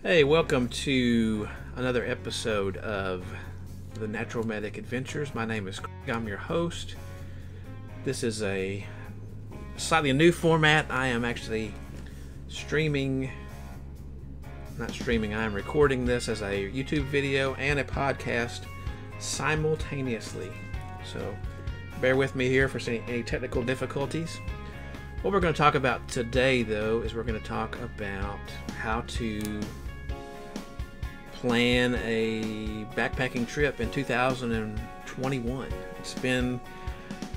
Hey, welcome to another episode of the Natural Medic Adventures. My name is Craig. I'm your host. This is a slightly new format. I am actually I am recording this as a YouTube video and a podcast simultaneously. So bear with me here for any technical difficulties. What we're going to talk about today, though, is we're going to talk about how to plan a backpacking trip in 2021. It's been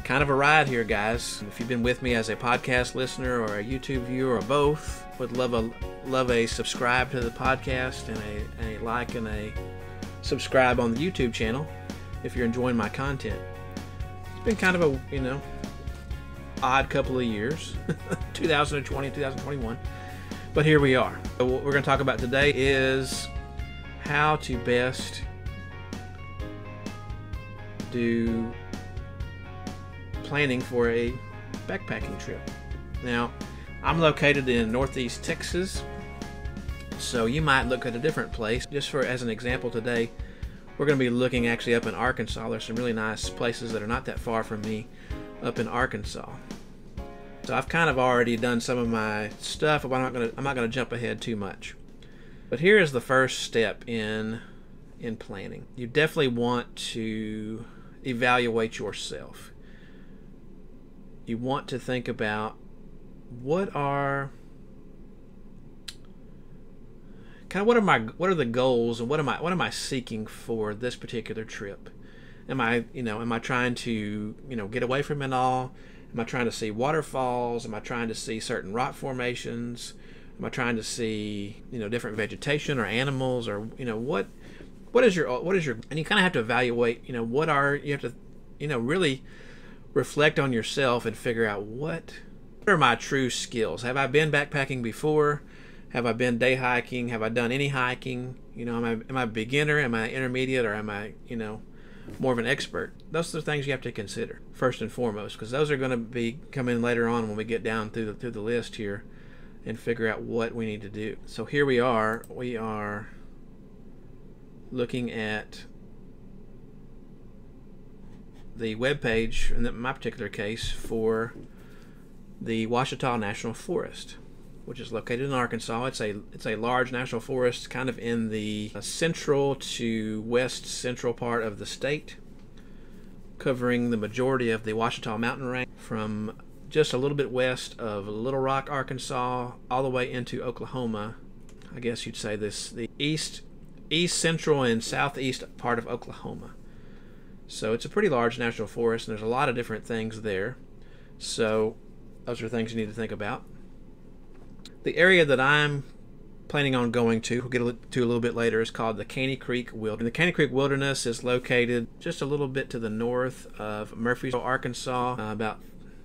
kind of a ride here, guys. If you've been with me as a podcast listener or a YouTube viewer or both, would love a subscribe to the podcast and a like and a subscribe on the YouTube channel if you're enjoying my content. It's been kind of a, odd couple of years, 2020, 2021, but here we are. So what we're going to talk about today is how to best do planning for a backpacking trip. Now, I'm located in Northeast Texas, so you might look at a different place. Just as an example today, we're going to be looking actually up in Arkansas. There's some really nice places that are not that far from me up in Arkansas. So I've kind of already done some of my stuff, but I'm not going to jump ahead too much. But here is the first step in planning. You definitely want to evaluate yourself. You want to think about what are the goals and what am I seeking for this particular trip? Am I trying to, get away from it all? Am I trying to see waterfalls? Am I trying to see certain rock formations? Am I trying to see, different vegetation or animals, or what is your and you kind of have to evaluate, you have to, really reflect on yourself and figure out what are my true skills. Have I been backpacking before? Have I been day hiking? Have I done any hiking? Am I a beginner? Am I intermediate? Or am I, more of an expert? Those are the things you have to consider first and foremost, because those are going to come in later on when we get down through the list here and figure out what we need to do. So here we are looking at the webpage, in my particular case, for the Ouachita National Forest, which is located in Arkansas. It's a large national forest, kind of in the central to west central part of the state, covering the majority of the Ouachita mountain range from just a little bit west of Little Rock, Arkansas, all the way into Oklahoma. I guess you'd say the east central and southeast part of Oklahoma. So it's a pretty large national forest, and there's a lot of different things there. So those are things you need to think about. The area that I'm planning on going to, we'll get to a little bit later, is called the Caney Creek Wilderness. The Caney Creek Wilderness is located just a little bit to the north of Murfreesboro, Arkansas, about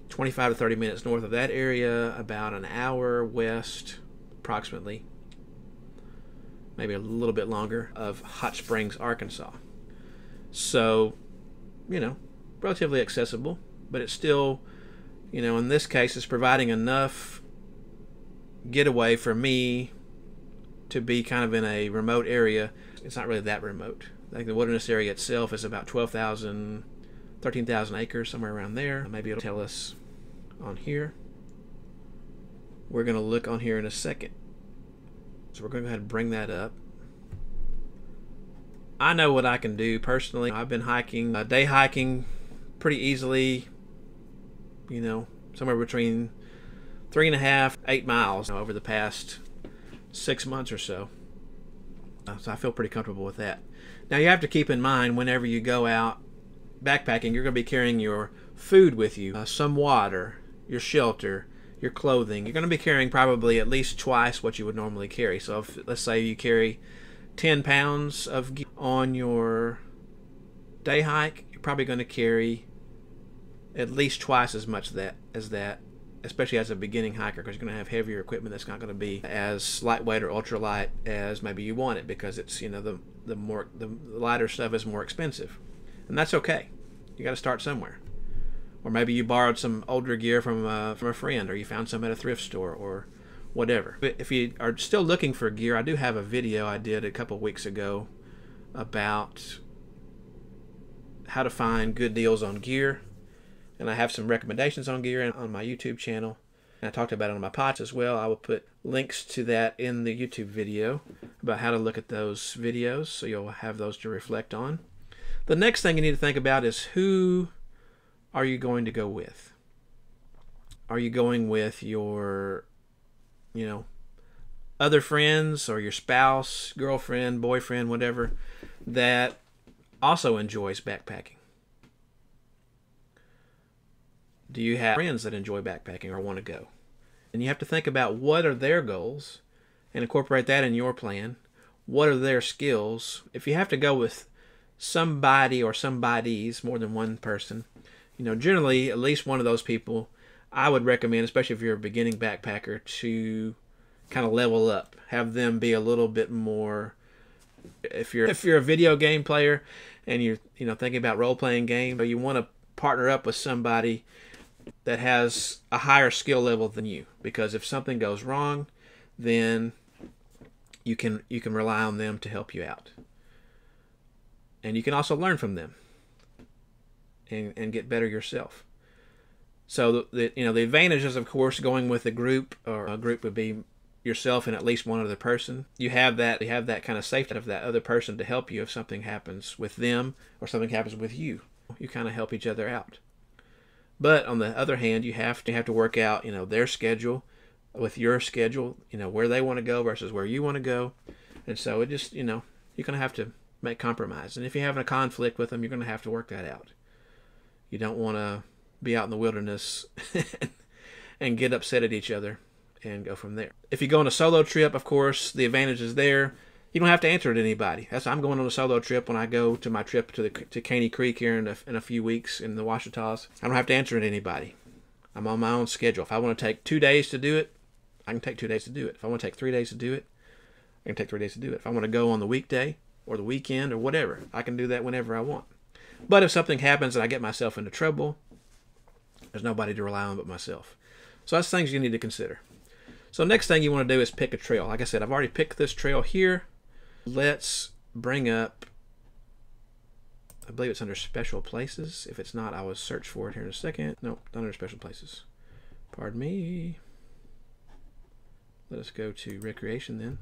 25 to 30 minutes north of that area, about an hour west, approximately, maybe a little bit longer, of Hot Springs, Arkansas. So, relatively accessible, but it's still, in this case, it's providing enough getaway for me to be kind of in a remote area. It's not really that remote. I think the wilderness area itself is about 13,000 acres, somewhere around there. Maybe it'll tell us on here. We're going to look on here in a second. So we're going to go ahead and bring that up. I know what I can do personally. I've been hiking, day hiking pretty easily, somewhere between 3.5 to 8 miles over the past 6 months or so. So I feel pretty comfortable with that. Now you have to keep in mind, whenever you go out backpacking, you're going to be carrying your food with you, some water, your shelter, your clothing. You're going to be carrying probably at least twice what you would normally carry. So let's say you carry 10 pounds of gear on your day hike, you're probably going to carry at least twice as much as that, especially as a beginning hiker, because you're going to have heavier equipment that's not going to be as lightweight or ultralight as maybe you want it, because it's, the lighter stuff is more expensive. And that's okay. You got to start somewhere. Or maybe you borrowed some older gear from a friend, or you found some at a thrift store, or whatever. But if you are still looking for gear, I do have a video I did a couple weeks ago about how to find good deals on gear, and I have some recommendations on gear on my YouTube channel, and I talked about it on my podcast as well. I will put links to that in the YouTube video about how to look at those videos, so you'll have those to reflect on. The next thing you need to think about is, who are you going to go with? Are you going with your, other friends, or your spouse, girlfriend, boyfriend, whatever, that also enjoys backpacking? Do you have friends that enjoy backpacking or want to go? And you have to think about, what are their goals and incorporate that in your plan. What are their skills? If you have to go with somebody or somebodies, more than one person, generally at least one of those people, I would recommend, especially if you're a beginning backpacker, to kind of level up. Have them be a little bit more, if you're a video game player and you're thinking about role-playing game, you want to partner up with somebody that has a higher skill level than you, because if something goes wrong, then you can rely on them to help you out. And you can also learn from them and get better yourself. So the advantages, of course, going with a group, or a group would be yourself and at least one other person. You have that kind of safety of that other person to help you if something happens with them or something happens with you. You kind of help each other out. But on the other hand, you have to work out their schedule with your schedule, where they want to go versus where you want to go. And so it just, you're going to have to make compromise. And if you're having a conflict with them, you're going to have to work that out. You don't want to be out in the wilderness and get upset at each other and go from there. If you go on a solo trip, of course, the advantage is there. You don't have to answer to anybody. I'm going on a solo trip. When I go to my trip to Caney Creek here in a few weeks in the Ouachitas, I don't have to answer to anybody. I'm on my own schedule. If I want to take 2 days to do it, I can take 2 days to do it. If I want to take 3 days to do it, I can take 3 days to do it. If I want to go on the weekday or the weekend or whatever, I can do that whenever I want. But if something happens and I get myself into trouble, there's nobody to rely on but myself. So that's things you need to consider. So next thing you want to do is pick a trail. Like I said, I've already picked this trail here. Let's bring up, I believe it's under special places. If it's not, I will search for it here in a second. Nope, not under special places. Pardon me. Let us go to recreation then.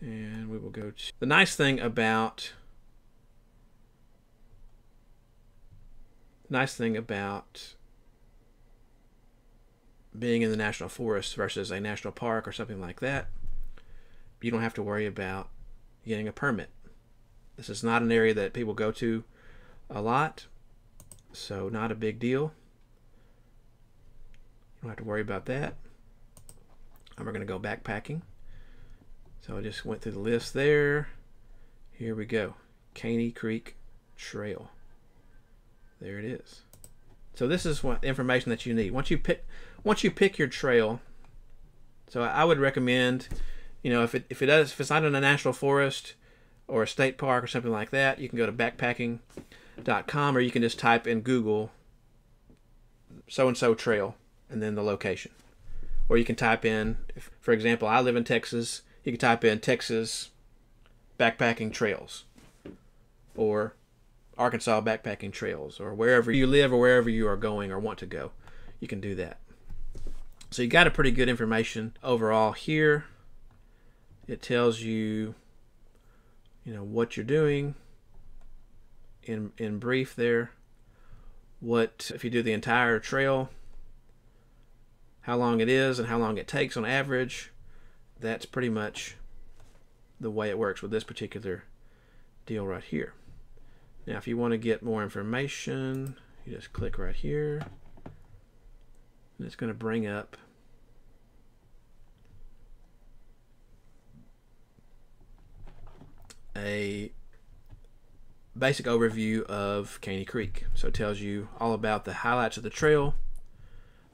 And we will go to, the nice thing about being in the national forest versus a national park or something like that, you don't have to worry about getting a permit. This is not an area that people go to a lot, so not a big deal. You don't have to worry about that. And we're going to go backpacking. So I just went through the list there. Here we go. Caney Creek Trail. There it is. So this is what information that you need. Once you pick your trail, so I would recommend, if it's not in a national forest or a state park or something like that, you can go to backpackercom, or you can just type in Google so-and-so trail and then the location. Or you can type in, for example, I live in Texas, you can type in Texas backpacking trails, or Arkansas backpacking trails, or wherever you live or wherever you are going or want to go, you can do that. So you got a pretty good information overall here. It tells you, what you're doing in brief there. What if you do the entire trail, how long it is and how long it takes on average. That's pretty much the way it works with this particular deal right here. Now, if you want to get more information, you just click right here, and it's going to bring up a basic overview of Caney Creek. So it tells you all about the highlights of the trail.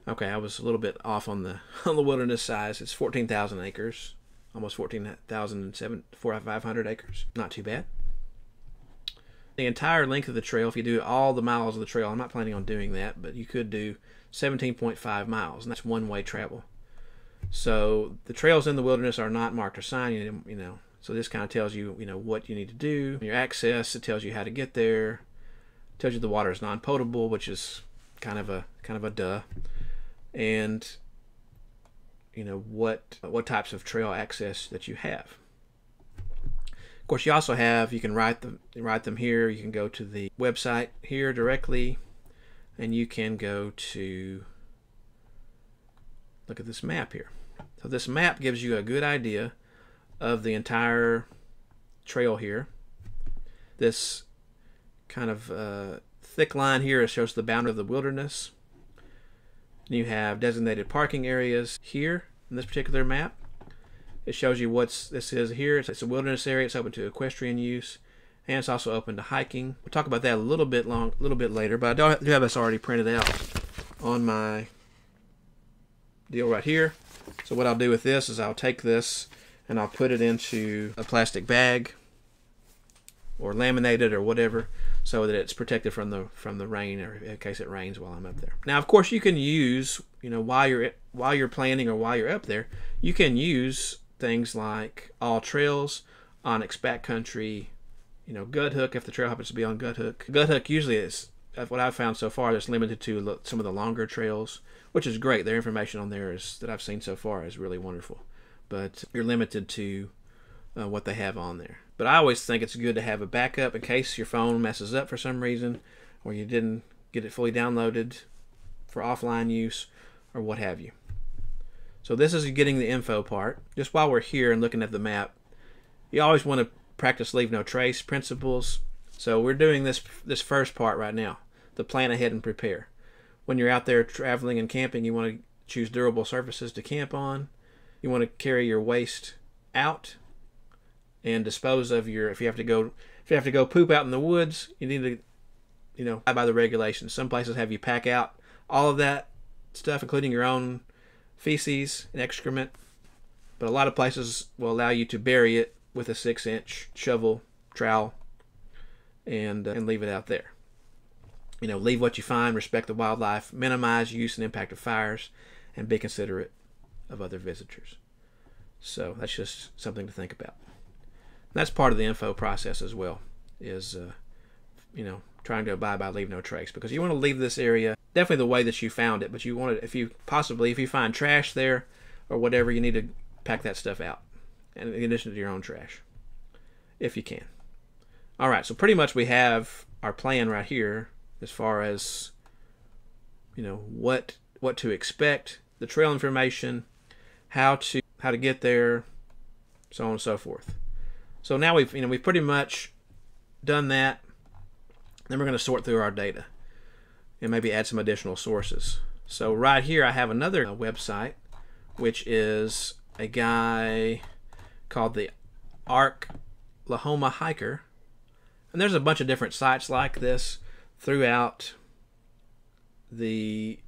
Okay, I was a little bit off on the wilderness size. It's 14,000 acres, almost 14,500 acres. Not too bad. The entire length of the trail, if you do all the miles of the trail, I'm not planning on doing that, but you could do 17.5 miles, and that's one-way travel. So the trails in the wilderness are not marked or signed, you know. So this kind of tells you, you know, what you need to do. Your access, it tells you how to get there. It tells you the water is non-potable, which is kind of a duh. And you know what types of trail access that you have. Of course, you also have, you can write them here. You can go to the website here directly, and you can go to look at this map here. So this map gives you a good idea of the entire trail here. This kind of thick line here shows the boundary of the wilderness. You have designated parking areas here in this particular map. It shows you what this is here. It's a wilderness area. It's open to equestrian use, and it's also open to hiking. We'll talk about that a little bit later, but I do have this already printed out on my deal right here. So what I'll do with this is I'll take this and I'll put it into a plastic bag or laminate it or whatever, so that it's protected from the rain, or in case it rains while I'm up there. Now, of course, you can use, you know, while you're planning or while you're up there, you can use things like alltrails, Onyx Backcountry, you know, Guthook if the trail happens to be on Guthook. Guthook usually is, what I've found so far, it's limited to some of the longer trails, which is great. Their information on there that I've seen so far is really wonderful, but you're limited to what they have on there. But I always think it's good to have a backup in case your phone messes up for some reason, or you didn't get it fully downloaded for offline use, or what have you. So this is getting the info part. Just while we're here and looking at the map, you always want to practice leave no trace principles. So we're doing this first part right now, the plan ahead and prepare. When you're out there traveling and camping, you want to choose durable surfaces to camp on. You want to carry your waste out and dispose of your, if you have to go poop out in the woods, you need to, you know, abide by the regulations. Some places have you pack out all of that stuff, including your own feces and excrement, but a lot of places will allow you to bury it with a 6-inch shovel trowel and leave it out there. You know, leave what you find, respect the wildlife, minimize use and impact of fires, and be considerate of other visitors. So that's just something to think about. And that's part of the info process as well, is you know, trying to abide by leave no trace, because you want to leave this area definitely the way that you found it, but you want to, if you find trash there or whatever, you need to pack that stuff out, and in addition to your own trash, if you can. All right, so pretty much we have our plan right here as far as, you know, what to expect, the trail information, how to get there, so on and so forth. So now we've pretty much done that. Then we're going to sort through our data and maybe add some additional sources. So right here I have another website, which is a guy called the Oklahoma Hiker, and there's a bunch of different sites like this throughout the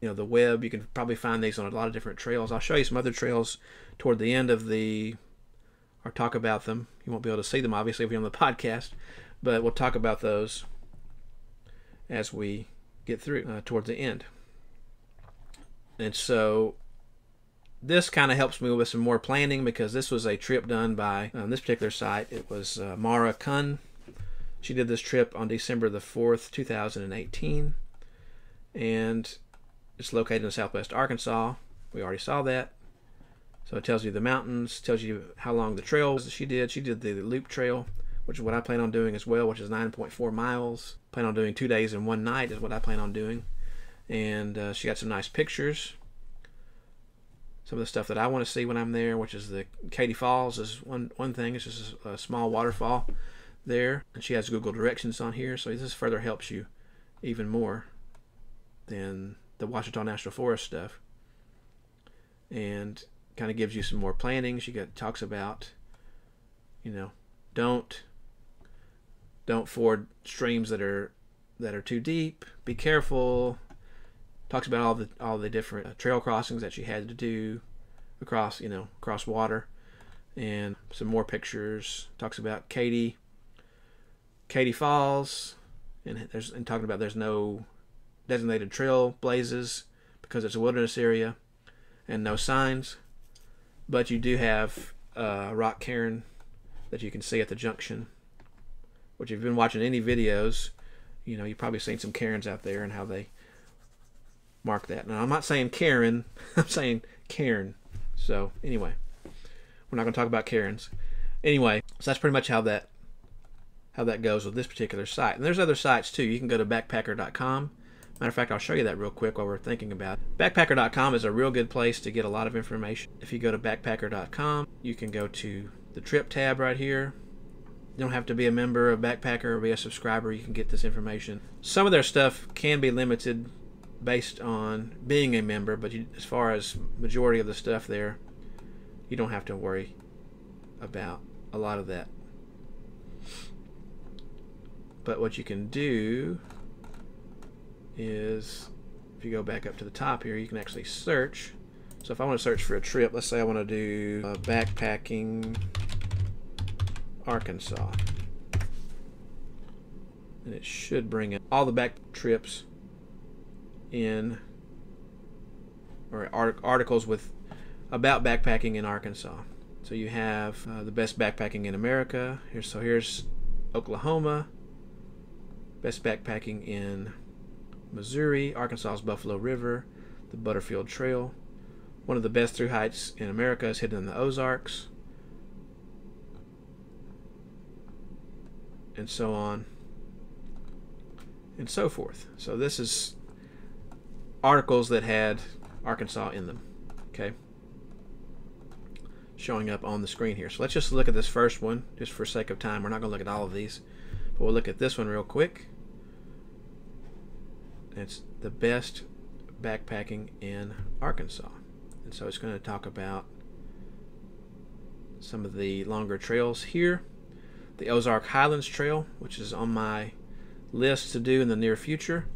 the web. You can probably find these on a lot of different trails. I'll show you some other trails toward the end of or talk about them. You won't be able to see them obviously if you're on the podcast, but we'll talk about those as we get through towards the end. And so this kind of helps me with some more planning, because this was a trip done by this particular site. It was Mara Kun. She did this trip on December the 4th, 2018, and it's located in southwest Arkansas. We already saw that. So it tells you the mountains, tells you how long the trail was that she did. She did the loop trail, which is what I plan on doing as well, which is 9.4 miles. Plan on doing 2 days and 1 night is what I plan on doing. And she got some nice pictures. Some of the stuff that I want to see when I'm there, which is the Katy Falls is one thing. It's just a small waterfall there. And she has Google directions on here, so this further helps you even more than the Ouachita National Forest stuff. And kind of gives you some more planning. She talks about, don't ford streams that are too deep. Be careful. Talks about all the different trail crossings that she had to do across water, and some more pictures. Talks about Katy Falls, and talking about there's no designated trail blazes because it's a wilderness area. and no signs, but you do have a rock cairn that you can see at the junction, which if you've been watching any videos, you know, you've probably seen some cairns out there and how they mark that. Now, I'm not saying Karen, I'm saying cairn. So anyway, we're not going to talk about cairns. Anyway, so that's pretty much how that goes with this particular site. And there's other sites too. You can go to backpackercom. Matter of fact, I'll show you that real quick while we're thinking about it. Backpackercom is a real good place to get a lot of information. If you go to backpacker.com, you can go to the trip tab right here. You don't have to be a member of Backpacker or be a subscriber. You can get this information. Some of their stuff can be limited based on being a member, but as far as majority of the stuff there, you don't have to worry about a lot of that. But what you can do is, if you go back up to the top here, you can actually search. So if I want to search for a trip, let's say I want to do backpacking Arkansas, and it should bring up all the back trips in, or articles about backpacking in Arkansas. So you have the best backpacking in America. Here's Oklahoma, best backpacking in Missouri, Arkansas's Buffalo River, the Butterfield Trail. One of the best through heights in America is hidden in the Ozarks, and so on and so forth. So this is articles that had Arkansas in them, okay, showing up on the screen here. So let's just look at this first one, just for sake of time. We're not going to look at all of these, but we'll look at this one real quick. It's the best backpacking in Arkansas, and so it's going to talk about some of the longer trails here. The Ozark Highlands Trail, which is on my list to do in the near future.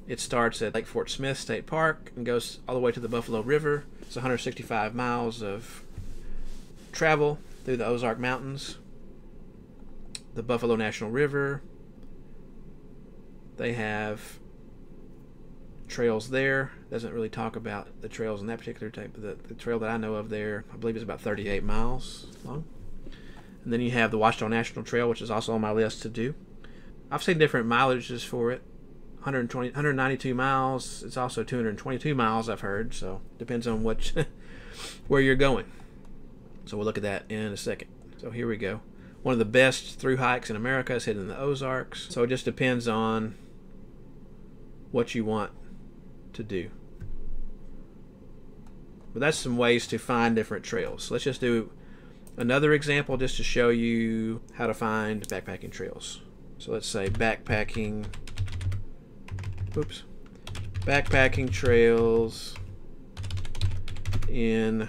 It starts at Lake Fort Smith State Park and goes all the way to the Buffalo River. It's 165 miles of travel through the Ozark Mountains. The Buffalo National River, they have trails there. Doesn't really talk about the trails in that particular type, but the trail that I know of there, I believe, is about 38 miles long. And then you have the Ouachita National Trail, which is also on my list to do. I've seen different mileages for it. 192 miles. It's also 222 miles, I've heard. So depends on which where you're going. So we'll look at that in a second. So here we go. One of the best through hikes in America is hidden in the Ozarks. So it just depends on what you want to do. But that's some ways to find different trails. So let's just do another example just to show you how to find backpacking trails. So let's say backpacking trails in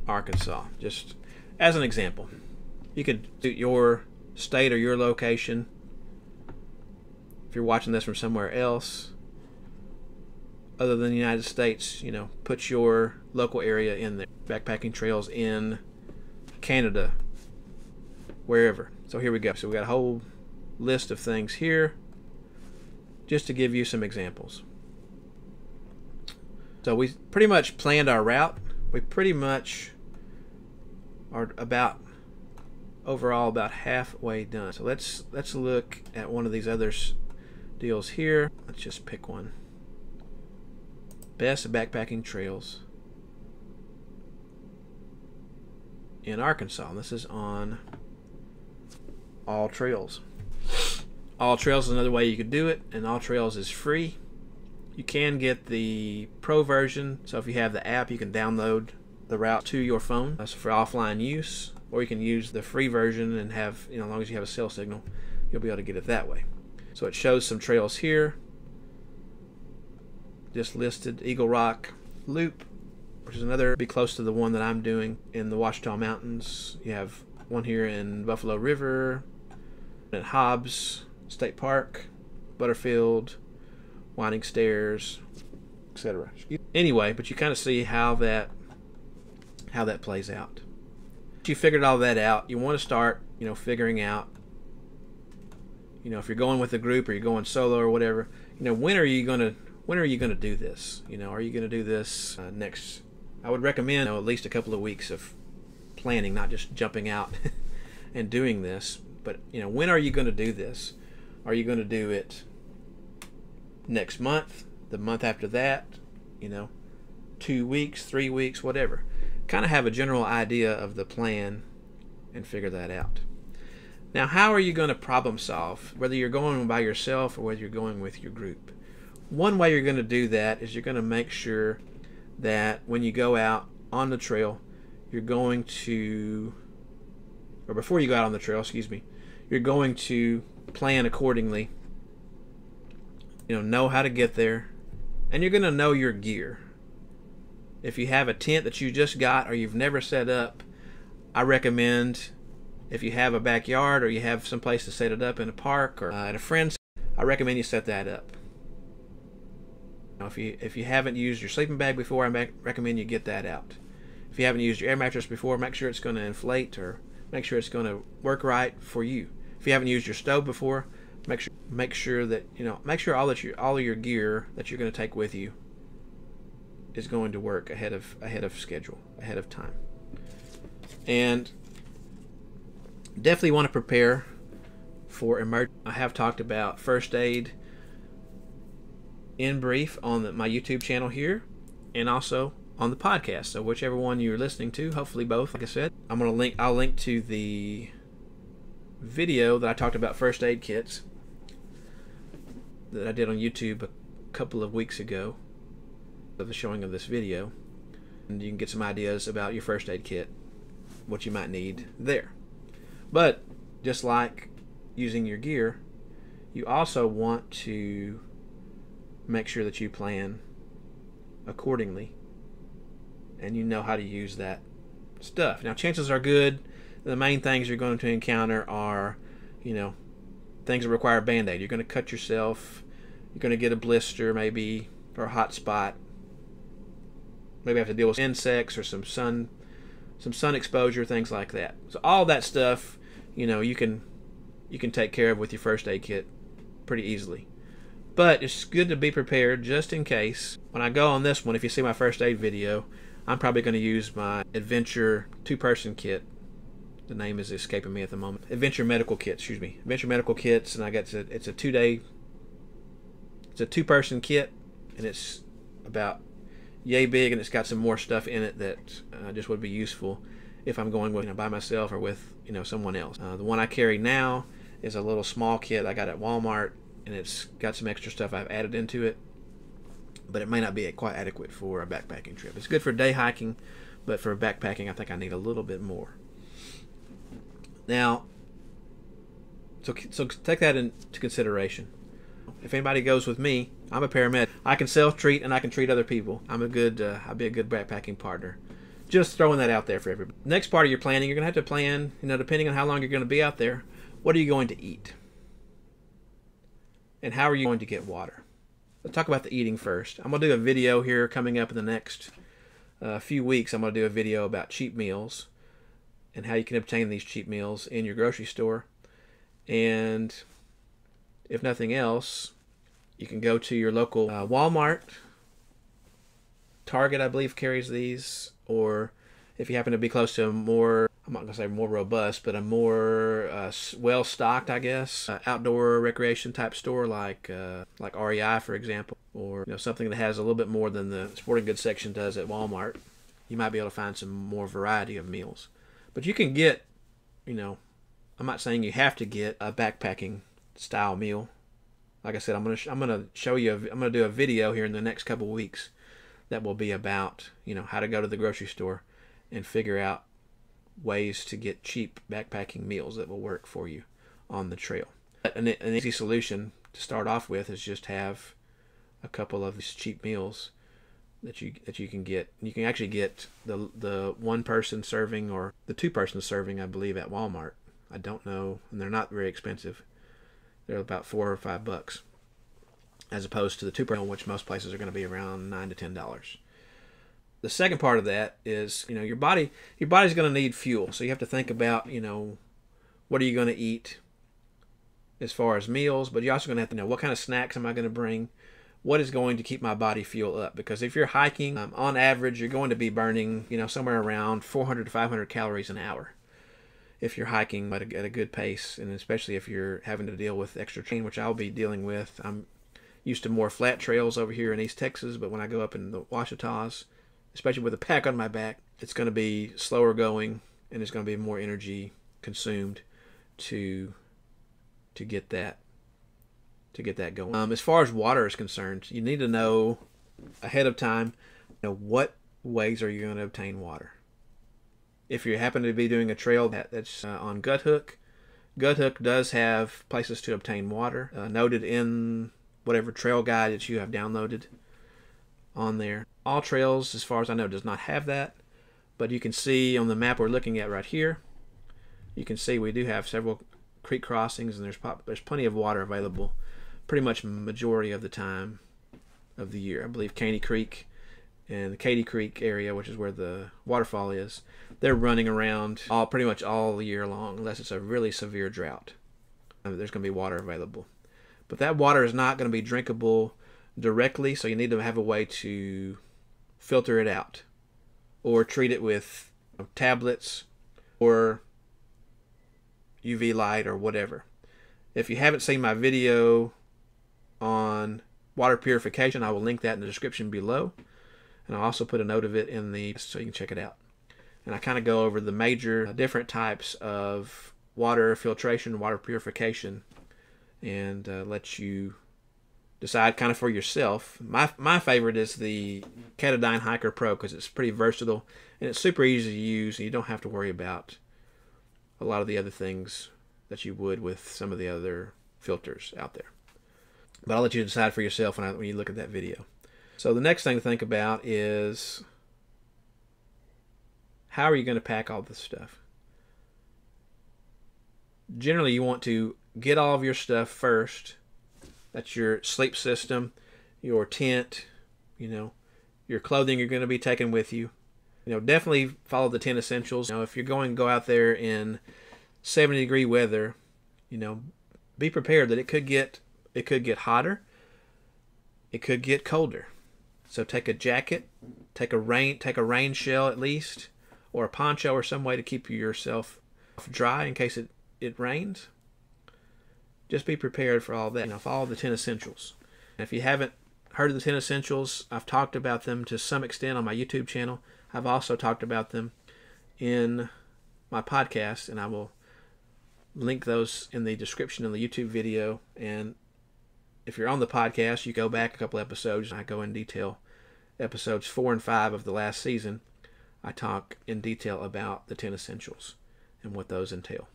Arkansas, just as an example. You could do your state or your location. If you're watching this from somewhere else other than the United States, you know, put your local area in there. Backpacking trails in Canada, wherever. So here we go. So we got a whole list of things here just to give you some examples. So we pretty much planned our route. We pretty much are overall about halfway done. So let's look at one of these other deals here. Let's just pick one. Best backpacking trails in Arkansas. This is on alltrails. Alltrails is another way you could do it, and alltrails is free. You can get the pro version, so if you have the app, you can download the route to your phone. That's for offline use, or you can use the free version and have, you know, as long as you have a cell signal, you'll be able to get it that way. So it shows some trails here. Just listed Eagle Rock Loop, which is another, be close to the one that I'm doing in the Ouachita Mountains. You have one here in Buffalo River, at Hobbs State Park, Butterfield, Winding Stairs, etc. Anyway, but you kind of see how that plays out. Once you figured all that out, you want to start, you know, figuring out, you know, if you're going with a group or you're going solo or whatever, you know, when are you going to when are you going to do this? Are you going to do this next? I would recommend at least a couple of weeks of planning, not just jumping out and doing this. But when are you going to do this? Are you going to do it next month, the month after that, 2 weeks, 3 weeks, whatever? Kind of have a general idea of the plan and figure that out. Now, how are you going to problem solve, whether you're going by yourself or whether you're going with your group? One way you're going to do that is you're going to make sure that when you go out on the trail, you're going to, or before you go out on the trail, excuse me, you're going to plan accordingly. Know how to get there, and you're going to know your gear. If you have a tent that you just got or you've never set up, I recommend, if you have a backyard or you have some place to set it up in a park or at a friend's, I recommend you set that up. If you haven't used your sleeping bag before, I recommend you get that out. If you haven't used your air mattress before, make sure it's going to inflate, or make sure it's going to work right for you. If you haven't used your stove before, make sure all of your gear that you're going to take with you is going to work ahead of schedule, ahead of time. And definitely want to prepare for emergency. I have talked about first aid in brief on my YouTube channel here, and also on the podcast. So whichever one you're listening to, hopefully both. Like I said, I'll link to the video that I talked about first aid kits that I did on YouTube a couple of weeks ago of the showing of this video, and you can get some ideas about your first aid kit, what you might need there. But just like using your gear, you also want to make sure that you plan accordingly and you know how to use that stuff. Now, chances are good the main things you're going to encounter are, things that require a band-aid. You're going to cut yourself, you're going to get a blister maybe, or a hot spot. Maybe have to deal with insects or some sun exposure, things like that. So all that stuff, you can take care of with your first aid kit pretty easily. But it's good to be prepared just in case. When I go on this one, if you see my first aid video, I'm probably going to use my Adventure 2-person kit. The name is escaping me at the moment. Adventure Medical Kit, excuse me. Adventure Medical Kits, and it's a 2-person kit, and it's about yay big, and it's got some more stuff in it that just would be useful if I'm going with by myself or with someone else. The one I carry now is a little small kit I got at Walmart, and it's got some extra stuff I've added into it, but it may not be quite adequate for a backpacking trip. It's good for day hiking, but for backpacking I think I need a little bit more. Now, so take that into consideration. If anybody goes with me, I'm a paramedic. I can self-treat and I can treat other people. I'll be a good backpacking partner. Just throwing that out there for everybody. Next part of your planning, you're going to have to plan, depending on how long you're going to be out there, what are you going to eat? And how are you going to get water? Let's talk about the eating first. I'm going to do a video here coming up in the next few weeks. I'm going to do a video about cheap meals and how you can obtain these cheap meals in your grocery store. And if nothing else, you can go to your local Walmart. Target, I believe, carries these. Or if you happen to be close to a more, I'm not going to say more robust, but a more well-stocked, I guess, outdoor recreation type store like REI, for example, or something that has a little bit more than the sporting goods section does at Walmart, you might be able to find some more variety of meals. But you can get, I'm not saying you have to get a backpacking style meal. Like I said, I'm gonna show you. I'm gonna do a video here in the next couple weeks that will be about how to go to the grocery store and figure out ways to get cheap backpacking meals that will work for you on the trail. An easy solution to start off with is just have a couple of these cheap meals that you can get. You can actually get the 1-person serving or the 2-person serving, I believe, at Walmart. I don't know, and they're not very expensive. They're about $4 or $5, as opposed to the 2-person, which most places are going to be around $9 to $10. The second part of that is, your body's going to need fuel, so you have to think about, what are you going to eat as far as meals, but you're also going to have to know what kind of snacks am I going to bring, what is going to keep my body fuel up. Because if you're hiking, on average, you're going to be burning, somewhere around 400 to 500 calories an hour if you're hiking at a good pace, and especially if you're having to deal with extra terrain, which I'll be dealing with. I'm used to more flat trails over here in East Texas, but when I go up in the Ouachitas, especially with a pack on my back, it's going to be slower going, and there's going to be more energy consumed to get that going. As far as water is concerned, you need to know ahead of time, what ways are you going to obtain water. If you happen to be doing a trail that's on Gut Hook does have places to obtain water, noted in whatever trail guide that you have downloaded on there. Alltrails, as far as I know, does not have that, but you can see on the map we're looking at right here, you can see we do have several creek crossings, and there's plenty of water available pretty much majority of the time of the year. I believe Caney Creek and the Katy Creek area, which is where the waterfall is, they're running around pretty much all year long, unless it's a really severe drought. There's going to be water available. But that water is not going to be drinkable directly, so you need to have a way to filter it out or treat it with tablets or UV light or whatever. If you haven't seen my video on water purification, I will link that in the description below, and I'll also put a note of it so you can check it out. And I kind of go over the major different types of water filtration, water purification, and let you decide kind of for yourself. My favorite is the Katadyn Hiker Pro, because it's pretty versatile and it's super easy to use, and you don't have to worry about a lot of the other things that you would with some of the other filters out there. But I'll let you decide for yourself when you look at that video. So the next thing to think about is, how are you going to pack all this stuff? Generally, you want to get all of your stuff first. That's your sleep system, your tent, your clothing you're going to be taking with you. Definitely follow the 10 essentials. If you're going to go out there in 70-degree weather, be prepared that it could get hotter. It could get colder. So take a jacket, take a rain shell at least, or a poncho or some way to keep yourself dry in case it rains. Just be prepared for all that. Follow the 10 essentials. And if you haven't heard of the 10 essentials, I've talked about them to some extent on my YouTube channel. I've also talked about them in my podcast, and I will link those in the description of the YouTube video. And if you're on the podcast, you go back a couple episodes, and I go in detail. Episodes 4 and 5 of the last season, I talk in detail about the 10 essentials and what those entail.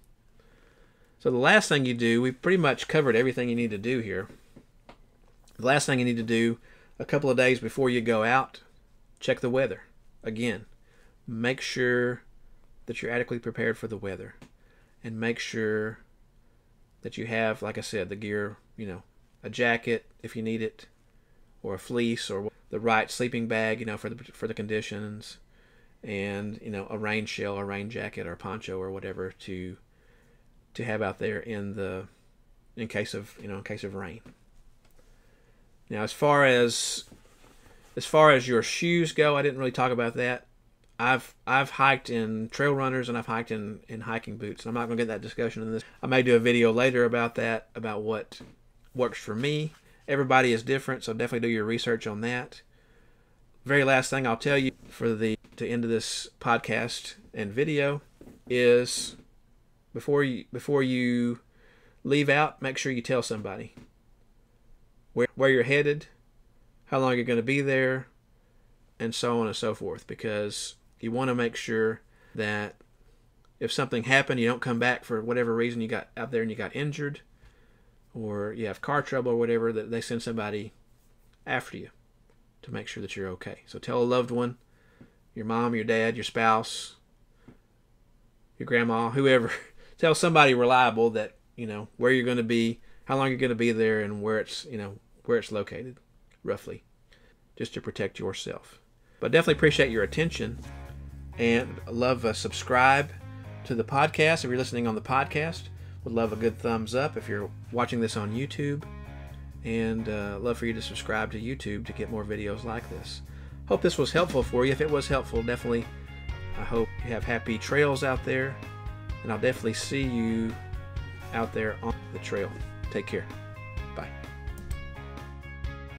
So the last thing you do, we've pretty much covered everything you need to do here. The last thing you need to do a couple of days before you go out, check the weather. Again, make sure that you're adequately prepared for the weather, and make sure that you have, like I said, the gear, a jacket if you need it, or a fleece, or the right sleeping bag, for the conditions, and a rain shell, or rain jacket, or poncho, or whatever to have out there in case of rain. Now, as far as your shoes go, I didn't really talk about that. I've hiked in trail runners, and I've hiked in hiking boots. And I'm not going to get that discussion in this. I may do a video later about that, about what works for me. Everybody is different, so definitely do your research on that. Very last thing I'll tell you to end of this podcast and video is, before you leave out, make sure you tell somebody where you're headed, how long you're going to be there, and so on and so forth, because you want to make sure that if something happened, you don't come back for whatever reason, you got out there and you got injured, or you have car trouble or whatever, that they send somebody after you to make sure that you're okay. So tell a loved one, your mom, your dad, your spouse, your grandma, whoever. Tell somebody reliable that, where you're going to be, how long you're going to be there, and where it's located, roughly, just to protect yourself. But definitely appreciate your attention, and love subscribe to the podcast if you're listening on the podcast. Would love a good thumbs up if you're watching this on YouTube, and love for you to subscribe to YouTube to get more videos like this. Hope this was helpful for you. If it was helpful, definitely I hope you have happy trails out there, and I'll definitely see you out there on the trail. Take care. Bye.